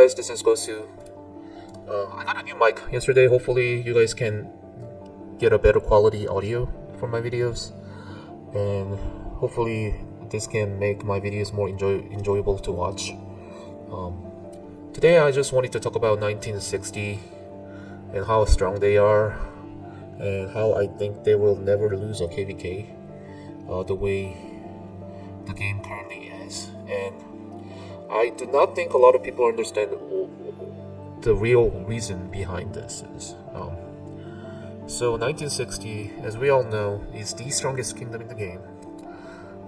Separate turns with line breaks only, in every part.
guys, this is Gosu. I got a new mic yesterday. Hopefully you guys can get a better quality audio for my videos, and hopefully this can make my videos more enjoyable to watch. Today I just wanted to talk about 1960 and how strong they are, and how I think they will never lose a KVK the way the game currently is. And I do not think a lot of people understand the real reason behind this is. So 1960, as we all know, is the strongest kingdom in the game.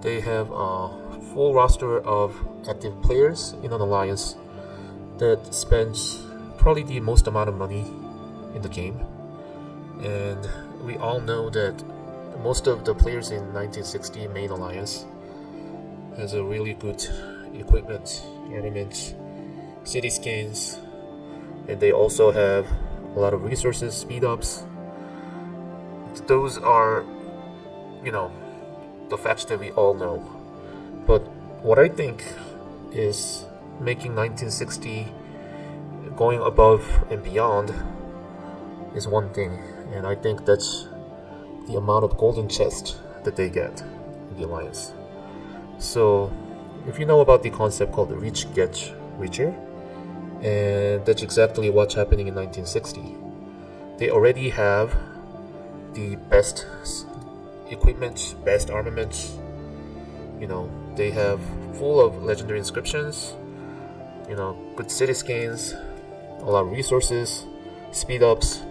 They have a full roster of active players in an alliance that spends probably the most amount of money in the game. And we all know that most of the players in 1960 main alliance has a really good equipment, armament, city skins, and they also have a lot of resources, speed ups. Those are, the facts that we all know. But what I think is making 1960 going above and beyond is one thing, and I think that's the amount of golden chest that they get in the alliance. So if you know about the concept called the rich gets richer, and that's exactly what's happening in 1960. They already have the best equipment, best armaments. They have full of legendary inscriptions, good city skins, a lot of resources, speed ups.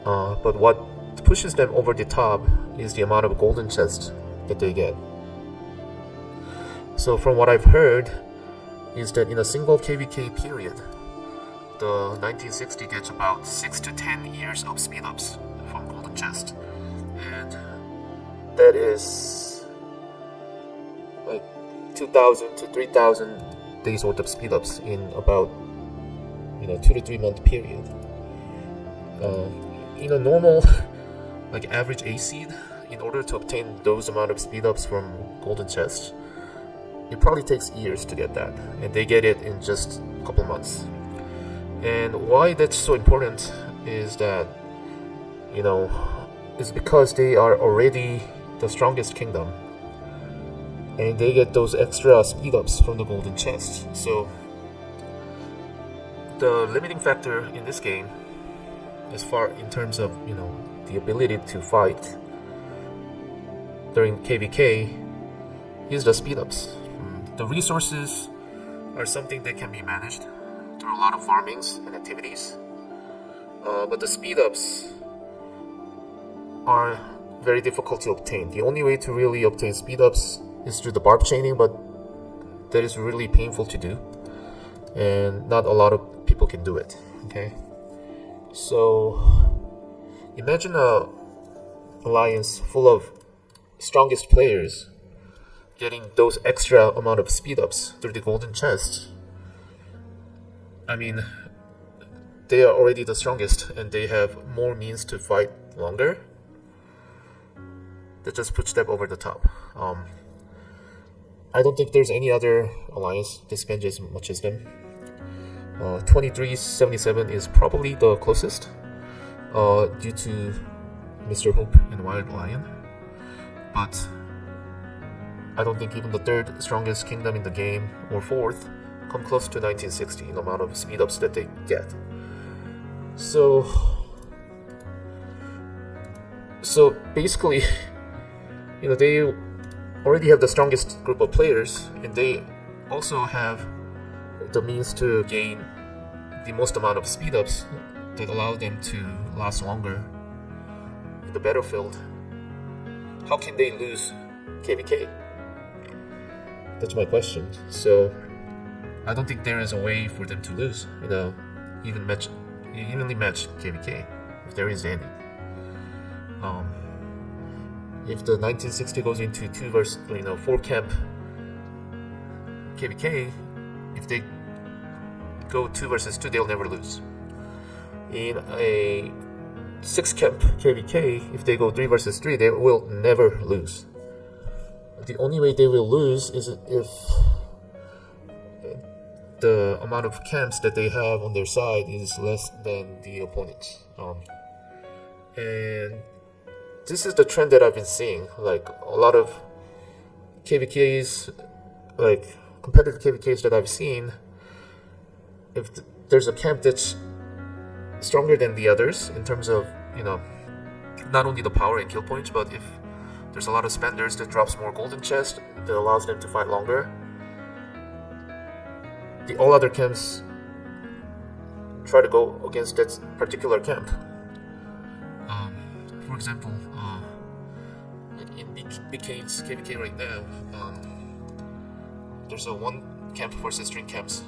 But what pushes them over the top is the amount of golden chests that they get. So from what I've heard is that in a single KVK period, the 1960 gets about 6 to 10 years of speed ups from golden chest, and that is like 2,000 to 3,000 days worth of speed ups in about 2 to 3 month period. In a normal like average A seed, in order to obtain those amount of speed ups from golden chests, it probably takes years to get that, and they get it in just a couple months. And why that's so important is that is because they are already the strongest kingdom, and they get those extra speed ups from the golden chest. So the limiting factor in this game, as far in terms of the ability to fight during KVK, is the speed ups. The resources are something that can be managed through a lot of farmings and activities, but the speed ups are very difficult to obtain. The only way to really obtain speed ups is through the barb chaining, but that is really painful to do, and not a lot of people can do it. Okay, so imagine a alliance full of strongest players getting those extra amount of speed ups through the golden chest. I mean, they are already the strongest, and they have more means to fight longer. That just puts them over the top. I don't think there's any other alliance that spends as much as them. 2377 is probably the closest, due to Mr. Hope and Wild Lion, but I don't think even the third strongest kingdom in the game, or fourth, come close to 1960 in the amount of speed ups that they get. So basically, they already have the strongest group of players, and they also have the means to gain the most amount of speed ups that allow them to last longer in the battlefield. How can they lose KVK? That's my question. So I don't think there is a way for them to lose, evenly match KVK, if there is any. If the 1960 goes into 4 camp KVK, if they go 2 versus 2, they'll never lose. In a 6 camp KVK, if they go 3 versus 3, they will never lose. The only way they will lose is if the amount of camps that they have on their side is less than the opponents. And this is the trend that I've been seeing. Like a lot of KVKs, like competitive KVKs that I've seen, if there's a camp that's stronger than the others in terms of, not only the power and kill points, but if there's a lot of spenders that drops more golden chest that allows them to fight longer, the all other camps try to go against that particular camp. For example, in BK's KVK right now, there's a one camp versus string camps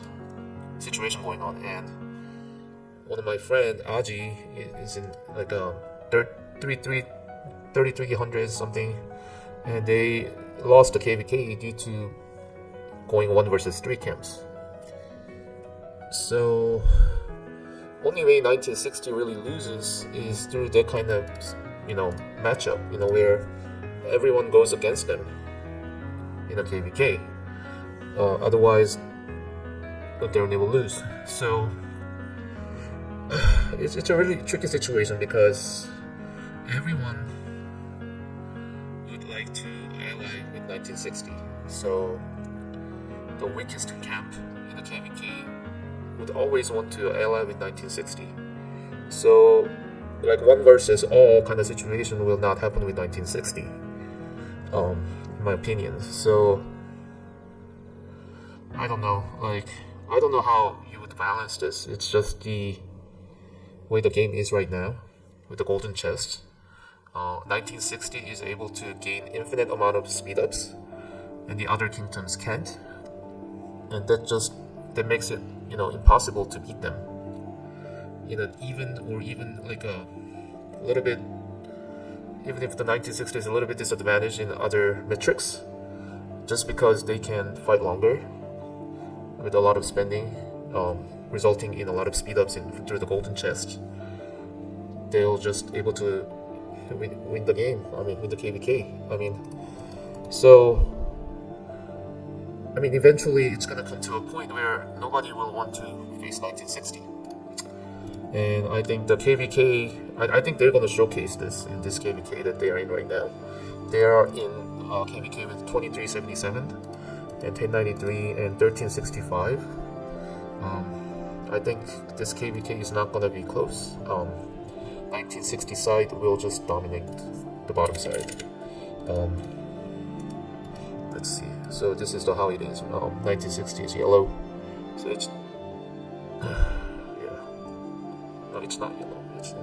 situation going on, and one of my friend Aji is in like a 3300 something, and they lost the KVK due to going 1 versus 3 camps. So only way 1960 really loses is through that kind of matchup, where everyone goes against them in a KVK. Otherwise they will lose. So it's a really tricky situation because everyone would like to ally with 1960. So the weakest camp in the KVK would always want to ally with 1960. So like 1 versus all kind of situation will not happen with 1960, in my opinion. So I don't know how you would balance this. It's just the way the game is right now with the golden chest. 1960 is able to gain infinite amount of speed ups, and the other kingdoms can't, and that makes it impossible to beat them. Even like a little bit, even if the 1960 is a little bit disadvantaged in other metrics, just because they can fight longer with a lot of spending, resulting in a lot of speed ups through the golden chest, they'll just able to win the game. Win the KVK. Eventually it's gonna come to a point where nobody will want to face 1960. And I think the KVK, I think they're gonna showcase this in this KVK that they are in right now. They are in KVK with 2377 and 1093 and 1365. I think this KVK is not gonna be close. 1960 side will just dominate the bottom side. Let's see. So this is how it is. 1960 is yellow. So it's yeah. No, it's not yellow. It's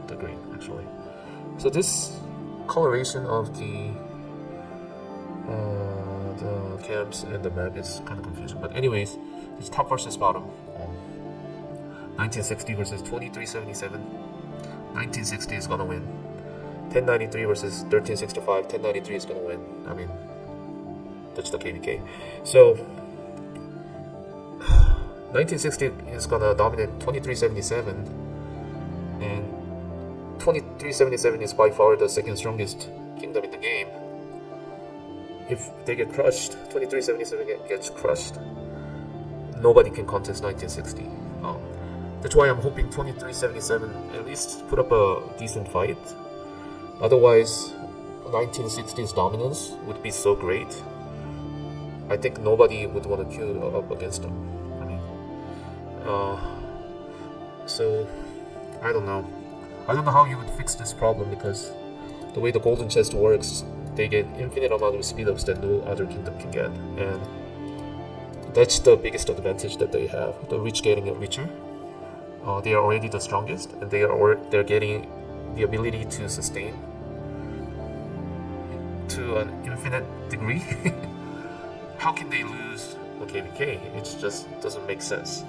the green actually. So this coloration of the camps and the map is kind of confusing. But anyways, it's top versus bottom. 1960 versus 2377. 1960 is gonna win. 1093 versus 1365. 1093 is gonna win. That's the KVK. So 1960 is gonna dominate 2377, and 2377 is by far the second strongest kingdom in the game. If they get crushed, 2377 gets crushed, nobody can contest 1960. That's why I'm hoping 2377 at least put up a decent fight. Otherwise, 1960's dominance would be so great. I think nobody would want to queue up against them. So I don't know. I don't know how you would fix this problem, because the way the golden chest works, they get infinite amount of speed ups that no other kingdom can get, and that's the biggest advantage that they have. The rich getting richer. They are already the strongest, and they're getting the ability to sustain to an infinite degree. How can they lose KVK? It just doesn't make sense.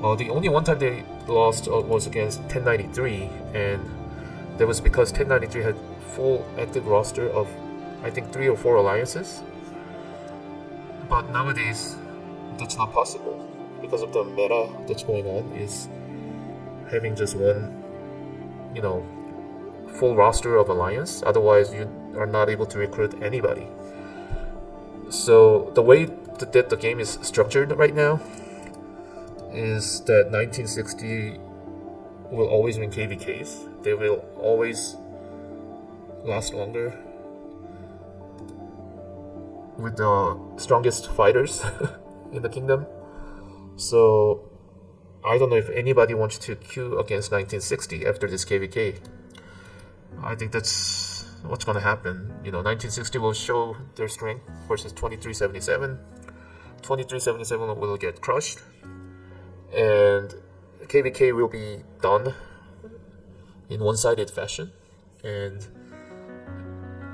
The only one time they lost was against 1093, and that was because 1093 had full active roster of, I think, 3 or 4 alliances. But nowadays, that's not possible because of the meta that's going on. Is having just one, full roster of alliance. Otherwise, you are not able to recruit anybody. So the way that the game is structured right now, is that 1960 will always win KVKs. They will always last longer with the strongest fighters in the kingdom. So I don't know if anybody wants to queue against 1960 after this KVK. I think that's what's going to happen. 1960 will show their strength versus 2377. 2377 will get crushed, and KVK will be done in one-sided fashion, and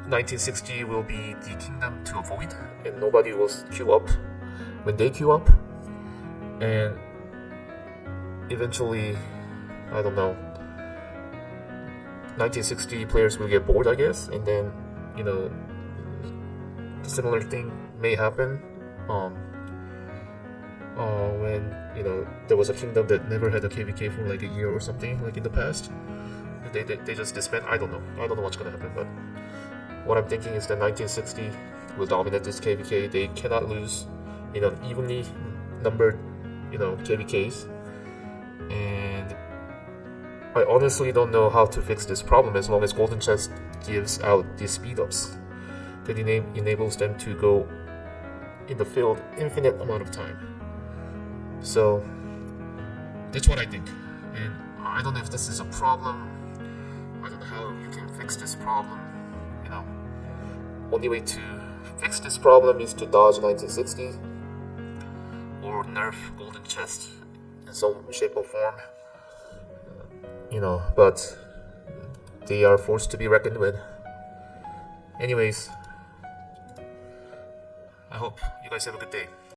1960 will be the kingdom to avoid, and nobody will queue up when they queue up, and eventually, I don't know, 1960 players will get bored, I guess, and then similar thing may happen when there was a kingdom that never had a KVK for like a year or something, like in the past. They just disband. I don't know what's gonna happen, but what I'm thinking is that 1960 will dominate this KVK. They cannot lose evenly numbered KVKs, and I honestly don't know how to fix this problem as long as Golden Chest gives out these speed ups that enables them to go in the field infinite amount of time. So that's what I think, and I don't know if this is a problem. I don't know how you can fix this problem. Only way to fix this problem is to dodge 1960 or nerf Golden Chest in some shape or form. But they are forced to be reckoned with. Anyways, I hope you guys have a good day.